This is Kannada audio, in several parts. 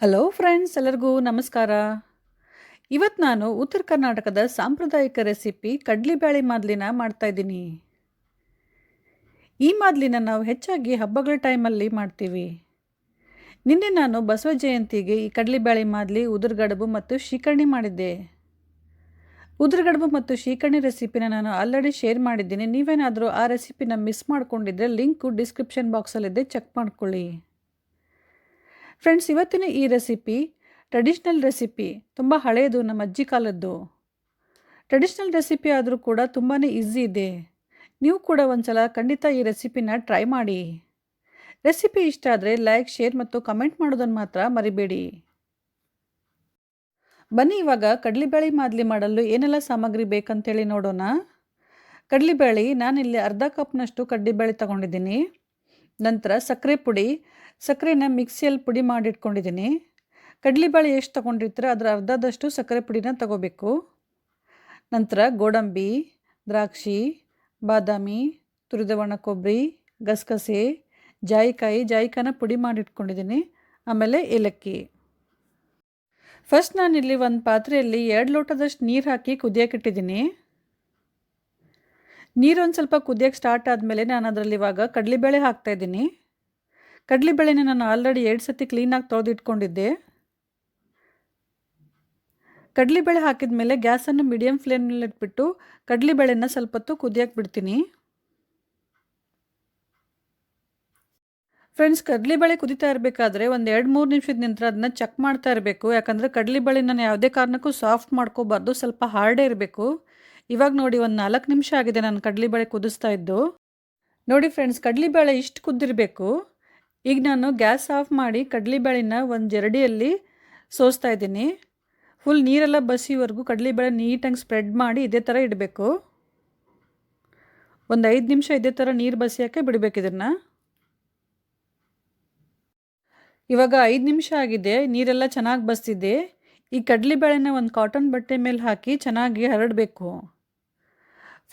ಹಲೋ ಫ್ರೆಂಡ್ಸ್, ಎಲ್ಲರಿಗೂ ನಮಸ್ಕಾರ. ಇವತ್ತು ನಾನು ಉತ್ತರ ಕರ್ನಾಟಕದ ಸಾಂಪ್ರದಾಯಿಕ ರೆಸಿಪಿ ಕಡ್ಲಿಬೇಳೆ ಮಾದಲಿನ ಮಾಡ್ತಾಯಿದ್ದೀನಿ. ಈ ಮಾದಲಿನ ನಾವು ಹೆಚ್ಚಾಗಿ ಹಬ್ಬಗಳ ಟೈಮಲ್ಲಿ ಮಾಡ್ತೀವಿ. ನಿನ್ನೆ ನಾನು ಬಸವ ಜಯಂತಿಗೆ ಈ ಕಡ್ಲಿಬೇಳೆ ಮಾದಲಿ, ಉದುರುಗಡುಬು ಮತ್ತು ಶೀಕರಣೆ ಮಾಡಿದ್ದೆ. ಉದುರುಗಡುಬು ಮತ್ತು ಶೀಕರಣೆ ರೆಸಿಪಿನ ನಾನು ಆಲ್ರೆಡಿ ಶೇರ್ ಮಾಡಿದ್ದೀನಿ. ನೀವೇನಾದರೂ ಆ ರೆಸಿಪಿನ ಮಿಸ್ ಮಾಡ್ಕೊಂಡಿದ್ರೆ ಲಿಂಕು ಡಿಸ್ಕ್ರಿಪ್ಷನ್ ಬಾಕ್ಸಲ್ಲಿದೆ, ಚೆಕ್ ಮಾಡ್ಕೊಳ್ಳಿ. ಫ್ರೆಂಡ್ಸ್, ಇವತ್ತಿನ ಈ ರೆಸಿಪಿ ಟ್ರೆಡಿಷ್ನಲ್ ರೆಸಿಪಿ, ತುಂಬ ಹಳೆಯದು, ನಮ್ಮ ಅಜ್ಜಿ ಕಾಲದ್ದು. ಟ್ರೆಡಿಷ್ನಲ್ ರೆಸಿಪಿ ಆದರೂ ಕೂಡ ತುಂಬಾ ಈಸಿ ಇದೆ. ನೀವು ಕೂಡ ಒಂದ್ಸಲ ಖಂಡಿತ ಈ ರೆಸಿಪಿನ ಟ್ರೈ ಮಾಡಿ. ರೆಸಿಪಿ ಇಷ್ಟ ಆದರೆ ಲೈಕ್, ಶೇರ್ ಮತ್ತು ಕಮೆಂಟ್ ಮಾಡೋದನ್ನು ಮಾತ್ರ ಮರಿಬೇಡಿ. ಬನ್ನಿ ಇವಾಗ ಕಡಲೆಬೇಳೆ ಮಾದಲಿ ಮಾಡಲು ಏನೆಲ್ಲ ಸಾಮಗ್ರಿ ಬೇಕಂತೇಳಿ ನೋಡೋಣ. ಕಡಲೆಬೇಳೆ ನಾನಿಲ್ಲಿ ಅರ್ಧ ಕಪ್ನಷ್ಟು ಕಡಲೆಬೇಳೆ ತಗೊಂಡಿದ್ದೀನಿ. ನಂತರ ಸಕ್ಕರೆ ಪುಡಿ, ಸಕ್ಕರೆನ ಮಿಕ್ಸಿಯಲ್ಲಿ ಪುಡಿ ಮಾಡಿಟ್ಕೊಂಡಿದ್ದೀನಿ. ಕಡಲೆಬೇಳೆ ಎಷ್ಟು ತೊಗೊಂಡಿರ್ತೀರ ಅದರ ಅರ್ಧದಷ್ಟು ಸಕ್ಕರೆ ಪುಡಿನ ತಗೋಬೇಕು. ನಂತರ ಗೋಡಂಬಿ, ದ್ರಾಕ್ಷಿ, ಬಾದಾಮಿ, ತುರಿದ ಒಣ ಕೊಬ್ಬರಿ, ಗಸಗಸೆ, ಜಾಯಿಕಾಯಿನ ಪುಡಿ ಮಾಡಿಟ್ಕೊಂಡಿದ್ದೀನಿ. ಆಮೇಲೆ ಏಲಕ್ಕಿ. ಫಸ್ಟ್ ನಾನಿಲ್ಲಿ ಒಂದು ಪಾತ್ರೆಯಲ್ಲಿ 2 ಲೋಟದಷ್ಟು ನೀರು ಹಾಕಿ ಕುದಿಯೋಕ್ಕಿಟ್ಟಿದ್ದೀನಿ. ನೀರು ಒಂದು ಸ್ವಲ್ಪ ಕುದಿಯೋಕ್ಕೆ ಸ್ಟಾರ್ಟ್ ಆದಮೇಲೆ ನಾನು ಅದರಲ್ಲಿ ಇವಾಗ ಕಡಲೆಬೇಳೆ ಹಾಕ್ತಾಯಿದ್ದೀನಿ. ಕಡಲೆಬೇಳೆನ ನಾನು ಆಲ್ರೆಡಿ 2 ಸತಿ ಕ್ಲೀನಾಗಿ ತೊಳೆದಿಟ್ಕೊಂಡಿದ್ದೆ. ಕಡಲೆಬೇಳೆ ಹಾಕಿದ ಮೇಲೆ ಗ್ಯಾಸನ್ನು ಮೀಡಿಯಮ್ ಫ್ಲೇಮ್ನಲ್ಲಿ ಇಟ್ಬಿಟ್ಟು ಕಡಲೆಬೇಳೆನ ಸ್ವಲ್ಪ ಹೊತ್ತು ಕುದಿಯೋಕ್ಕೆ ಬಿಡ್ತೀನಿ. ಫ್ರೆಂಡ್ಸ್, ಕಡಲೆಬೇಳೆ ಕುದಿತಾ ಇರಬೇಕಾದ್ರೆ ಒಂದು 2-3 ನಿಮಿಷದ ನಂತರ ಅದನ್ನ ಚೆಕ್ ಮಾಡ್ತಾ ಇರಬೇಕು. ಯಾಕಂದರೆ ಕಡಲೆಬೇಳೆನ ಯಾವುದೇ ಕಾರಣಕ್ಕೂ ಸಾಫ್ಟ್ ಮಾಡ್ಕೋಬಾರ್ದು, ಸ್ವಲ್ಪ ಹಾರ್ಡೇ ಇರಬೇಕು. ಇವಾಗ ನೋಡಿ, ಒಂದು 4 ನಿಮಿಷ ಆಗಿದೆ ನಾನು ಕಡಲೆಬೇಳೆ ಕುದಿಸ್ತಾ ಇದ್ದು. ನೋಡಿ ಫ್ರೆಂಡ್ಸ್, ಕಡಲೆಬೇಳೆ ಇಷ್ಟು ಕುದ್ದಿರಬೇಕು. ಈಗ ನಾನು ಗ್ಯಾಸ್ ಆಫ್ ಮಾಡಿ ಕಡಲೆಬೇಳೆನ ಒಂದು ಜರಡಿಯಲ್ಲಿ ಸೋಸ್ತಾ ಇದ್ದೀನಿ. ಫುಲ್ ನೀರೆಲ್ಲ ಬಸಿವರೆಗೂ ಕಡಲೆಬೇಳೆ ನೀಟಾಗಿ ಸ್ಪ್ರೆಡ್ ಮಾಡಿ ಇದೇ ಥರ ಇಡಬೇಕು. ಒಂದು 5 ನಿಮಿಷ ಇದೇ ಥರ ನೀರು ಬಸಿಯೋಕ್ಕೆ ಬಿಡಬೇಕು ಇದನ್ನು. ಇವಾಗ 5 ನಿಮಿಷ ಆಗಿದೆ, ನೀರೆಲ್ಲ ಚೆನ್ನಾಗಿ ಬಸ್ತಿದೆ. ಈ ಕಡಲೆಬೇಳೆನ ಒಂದು ಕಾಟನ್ ಬಟ್ಟೆ ಮೇಲೆ ಹಾಕಿ ಚೆನ್ನಾಗಿ ಹರಡಬೇಕು.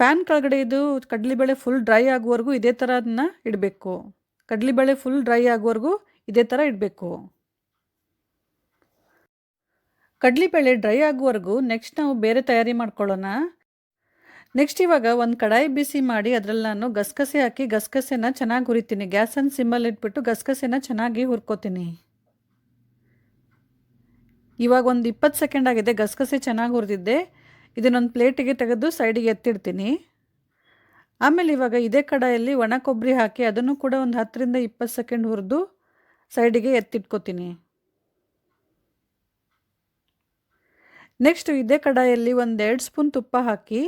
ಫ್ಯಾನ್ ಕೆಳಗಡೆ ಇದು ಕಡಲೆಬೇಳೆ ಫುಲ್ ಡ್ರೈ ಆಗುವವರೆಗೂ ಇದೇ ಥರ ಅದನ್ನ ಇಡಬೇಕು. ಕಡಲೆಬೇಳೆ ಫುಲ್ ಡ್ರೈ ಆಗುವವರೆಗೂ ಇದೇ ಥರ ಇಡಬೇಕು. ಕಡಲೆಬೇಳೆ ಡ್ರೈ ಆಗುವವರೆಗೂ ನೆಕ್ಸ್ಟ್ ನಾವು ಬೇರೆ ತಯಾರಿ ಮಾಡ್ಕೊಳ್ಳೋಣ. ನೆಕ್ಸ್ಟ್ ಇವಾಗ ಒಂದು ಕಡಾಯಿ ಬಿಸಿ ಮಾಡಿ ಅದರಲ್ಲಿ ನಾನು ಗಸಗಸೆ ಹಾಕಿ ಗಸಗಸೆನ ಚೆನ್ನಾಗಿ ಹುರಿತೀನಿ. ಗ್ಯಾಸನ್ನು ಸಿಮ್ಮಲ್ಲಿ ಇಟ್ಬಿಟ್ಟು ಗಸಗಸೆನ ಚೆನ್ನಾಗಿ ಹುರ್ಕೋತೀನಿ. ಇವಾಗ ಒಂದು 20 ಸೆಕೆಂಡ್ ಆಗಿದೆ, ಗಸಗಸೆ ಚೆನ್ನಾಗಿ ಹುರಿದಿದ್ದೆ. ಇದನ್ನೊಂದು ಪ್ಲೇಟಿಗೆ ತೆಗೆದು ಸೈಡಿಗೆ ಎತ್ತಿಡ್ತೀನಿ. ಆಮೇಲೆ ಇವಾಗ ಇದೇ ಕಡಾಯಲ್ಲಿ ಒಣ ಕೊಬ್ಬರಿ ಹಾಕಿ ಅದನ್ನು ಕೂಡ ಒಂದು 10ರಿಂದ 20 ಸೆಕೆಂಡ್ ಹುರಿದು ಸೈಡಿಗೆ ಎತ್ತಿಟ್ಕೋತೀನಿ. ನೆಕ್ಸ್ಟ್ ಇದೇ ಕಡಾಯಲ್ಲಿ ಒಂದು 2 ಸ್ಪೂನ್ ತುಪ್ಪ ಹಾಕಿ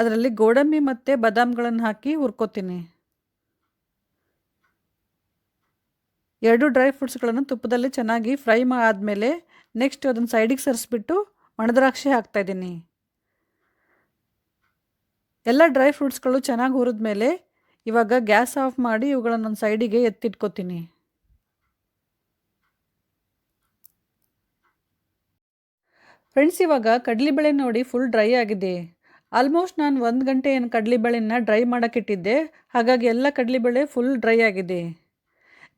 ಅದರಲ್ಲಿ ಗೋಡಂಬಿ ಮತ್ತು ಬಾದಾಮಿಗಳನ್ನು ಹಾಕಿ ಹುರ್ಕೋತೀನಿ. 2 ಡ್ರೈ ಫ್ರೂಟ್ಸ್ಗಳನ್ನು ತುಪ್ಪದಲ್ಲಿ ಚೆನ್ನಾಗಿ ಫ್ರೈ ಆದಮೇಲೆ ನೆಕ್ಸ್ಟ್ ಅದನ್ನು ಸೈಡಿಗೆ ಸರಿಸ್ಬಿಟ್ಟು ಒಣದ್ರಾಕ್ಷಿ ಹಾಕ್ತಾಯಿದ್ದೀನಿ. ಎಲ್ಲ ಡ್ರೈ ಫ್ರೂಟ್ಸ್ಗಳು ಚೆನ್ನಾಗಿ ಹುರಿದ್ಮೇಲೆ ಇವಾಗ ಗ್ಯಾಸ್ ಆಫ್ ಮಾಡಿ ಇವುಗಳನ್ನೊಂದು ಸೈಡಿಗೆ ಎತ್ತಿಟ್ಕೋತೀನಿ. ಫ್ರೆಂಡ್ಸ್, ಇವಾಗ ಕಡಲೆಬೇಳೆ ನೋಡಿ ಫುಲ್ ಡ್ರೈ ಆಗಿದೆ. ಆಲ್ಮೋಸ್ಟ್ ನಾನು 1 ಗಂಟೆ ಏನು ಕಡಲೆಬೇಳೆನ ಡ್ರೈ ಮಾಡೋಕ್ಕಿಟ್ಟಿದ್ದೆ. ಹಾಗಾಗಿ ಎಲ್ಲ ಕಡಲೆಬೇಳೆ ಫುಲ್ ಡ್ರೈ ಆಗಿದೆ.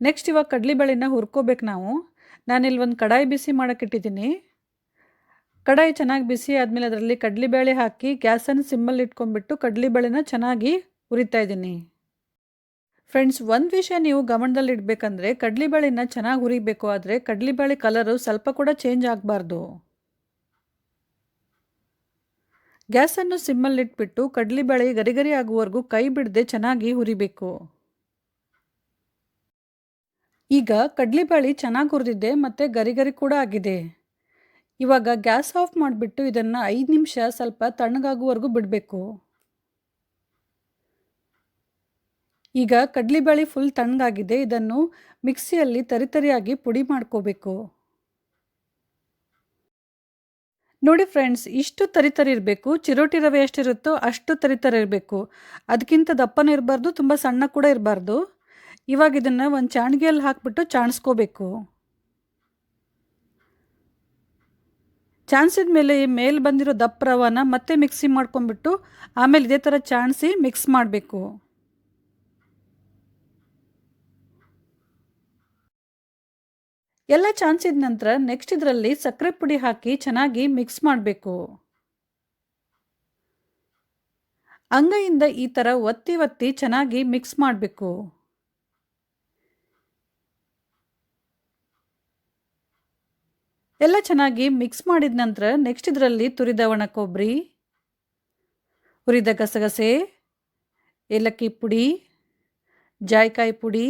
ನೆಕ್ಸ್ಟ್ ಇವಾಗ ಕಡಲೆಬೇಳೆನ ಹುರ್ಕೋಬೇಕು ನಾವು. ನಾನಿಲ್ಲಿ ಒಂದು ಕಡಾಯಿ ಬಿಸಿ ಮಾಡೋಕ್ಕಿಟ್ಟಿದ್ದೀನಿ. ಕಡಾಯಿ ಚೆನ್ನಾಗಿ ಬಿಸಿ ಆದಮೇಲೆ ಅದರಲ್ಲಿ ಕಡಲೆಬೇಳೆ ಹಾಕಿ ಗ್ಯಾಸನ್ನು ಸಿಮ್ಮಲ್ಲಿ ಇಟ್ಕೊಂಡ್ಬಿಟ್ಟು ಕಡಲೆಬೇಳೆನ ಚೆನ್ನಾಗಿ ಹುರಿತಾ ಇದ್ದೀನಿ. ಫ್ರೆಂಡ್ಸ್, ಒಂದು ವಿಷಯ ನೀವು ಗಮನದಲ್ಲಿ ಇಡಬೇಕಂದ್ರೆ ಕಡಲೆಬೇಳೆನ ಚೆನ್ನಾಗಿ ಹುರಿಬೇಕು. ಆದರೆ ಕಡಲೆಬೇಳೆ ಕಲರು ಸ್ವಲ್ಪ ಕೂಡ ಚೇಂಜ್ ಆಗಬಾರ್ದು. ಗ್ಯಾಸನ್ನು ಸಿಮ್ಮಲ್ಲಿಟ್ಬಿಟ್ಟು ಕಡಲೆಬೇಳೆ ಗರಿ ಆಗುವವರೆಗೂ ಕೈ ಬಿಡದೆ ಚೆನ್ನಾಗಿ ಹುರಿಬೇಕು. ಈಗ ಕಡಲೆಬೇಳೆ ಚೆನ್ನಾಗಿ ಹುರಿದಿದೆ ಮತ್ತು ಗರಿ ಕೂಡ ಆಗಿದೆ. ಇವಾಗ ಗ್ಯಾಸ್ ಆಫ್ ಮಾಡಿಬಿಟ್ಟು ಇದನ್ನು 5 ನಿಮಿಷ ಸ್ವಲ್ಪ ತಣ್ಣಗಾಗುವವರೆಗೂ ಬಿಡಬೇಕು. ಈಗ ಕಡಲೆಬೇಳೆ ಫುಲ್ ತಣ್ಣಗಾಗಿದೆ. ಇದನ್ನು ಮಿಕ್ಸಿಯಲ್ಲಿ ತರಿಯಾಗಿ ಪುಡಿ ಮಾಡ್ಕೋಬೇಕು. ನೋಡಿ ಫ್ರೆಂಡ್ಸ್, ಇಷ್ಟು ತರಿ ಇರಬೇಕು. ಚಿರೋಟಿ ರವೆ ಎಷ್ಟಿರುತ್ತೋ ಅಷ್ಟು ತರಿ ಇರಬೇಕು. ಅದಕ್ಕಿಂತ ದಪ್ಪನೂ ಇರಬಾರ್ದು, ತುಂಬ ಸಣ್ಣ ಕೂಡ ಇರಬಾರ್ದು. ಇವಾಗ ಇದನ್ನು ಒಂದು ಚಾಣಿಗೆಯಲ್ಲಿ ಹಾಕಿಬಿಟ್ಟು ಚಾಣಿಸ್ಕೋಬೇಕು. ಚಾಣಿಸಿದ ಮೇಲೆ ಬಂದಿರೋ ದಪ್ಪ ರವಾನ ಮತ್ತೆ ಮಿಕ್ಸಿ ಮಾಡ್ಕೊಂಡ್ಬಿಟ್ಟು ಆಮೇಲೆ ಇದೇ ಥರ ಚಾಣಿಸಿ ಮಿಕ್ಸ್ ಮಾಡಬೇಕು. ಎಲ್ಲ ಚಾನ್ಸಿದ ನಂತರ ನೆಕ್ಸ್ಟ್ ಇದರಲ್ಲಿ ಸಕ್ಕರೆ ಪುಡಿ ಹಾಕಿ ಚೆನ್ನಾಗಿ ಮಿಕ್ಸ್ ಮಾಡಬೇಕು. ಅಂಗೈಯಿಂದ ಈ ಥರ ಒತ್ತಿ ಒತ್ತಿ ಚೆನ್ನಾಗಿ ಮಿಕ್ಸ್ ಮಾಡಬೇಕು. ಎಲ್ಲ ಚೆನ್ನಾಗಿ ಮಿಕ್ಸ್ ಮಾಡಿದ ನಂತರ ನೆಕ್ಸ್ಟ್ ಇದರಲ್ಲಿ ತುರಿದ ಒಣ ಕೊಬ್ಬರಿ, ಹುರಿದ ಗಸಗಸೆ, ಏಲಕ್ಕಿ ಪುಡಿ, ಜಾಯಿಕಾಯಿ ಪುಡಿ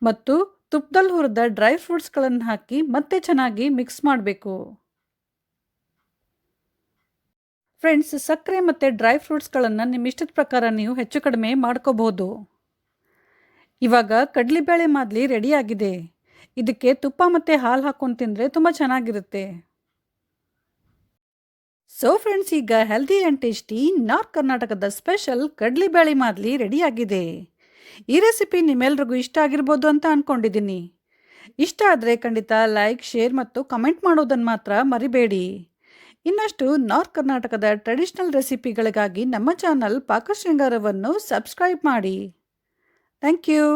ಮತ್ತು ತುಪ್ಪದಲ್ಲಿ ಹುರಿದ ಡ್ರೈ ಫ್ರೂಟ್ಸ್ಗಳನ್ನು ಹಾಕಿ ಮತ್ತೆ ಚೆನ್ನಾಗಿ ಮಿಕ್ಸ್ ಮಾಡಬೇಕು. ಫ್ರೆಂಡ್ಸ್, ಸಕ್ಕರೆ ಮತ್ತು ಡ್ರೈ ಫ್ರೂಟ್ಸ್ಗಳನ್ನು ನಿಮ್ಮ ಇಷ್ಟದ ಪ್ರಕಾರ ನೀವು ಹೆಚ್ಚು ಕಡಿಮೆ ಮಾಡ್ಕೋಬಹುದು. ಇವಾಗ ಕಡಲೆಬೇಳೆ ಮಾದಲಿ ರೆಡಿಯಾಗಿದೆ. ಇದಕ್ಕೆ ತುಪ್ಪ ಮತ್ತು ಹಾಲು ಹಾಕ್ಕೊಂಡು ತಿಂದರೆ ತುಂಬ ಚೆನ್ನಾಗಿರುತ್ತೆ. ಸೊ ಫ್ರೆಂಡ್ಸ್, ಈಗ ಹೆಲ್ದಿ ಆ್ಯಂಡ್ ಟೇಸ್ಟಿ ನಾರ್ತ್ ಕರ್ನಾಟಕದ ಸ್ಪೆಷಲ್ ಕಡಲೆಬೇಳೆ ಮಾದಲಿ ರೆಡಿಯಾಗಿದೆ. ಈ ರೆಸಿಪಿ ನಿಮ್ಮೆಲ್ರಿಗೂ ಇಷ್ಟ ಆಗಿರ್ಬೋದು ಅಂತ ಅಂದ್ಕೊಂಡಿದ್ದೀನಿ. ಇಷ್ಟ ಆದರೆ ಖಂಡಿತ ಲೈಕ್, ಶೇರ್ ಮತ್ತು ಕಮೆಂಟ್ ಮಾಡೋದನ್ನು ಮಾತ್ರ ಮರಿಬೇಡಿ. ಇನ್ನಷ್ಟು ನಾರ್ತ್ ಕರ್ನಾಟಕದ ಟ್ರೆಡಿಷನಲ್ ರೆಸಿಪಿಗಳಿಗಾಗಿ ನಮ್ಮ ಚಾನಲ್ ಪಾಕ ಶೃಂಗಾರವನ್ನು ಸಬ್ಸ್ಕ್ರೈಬ್ ಮಾಡಿ. Thank you.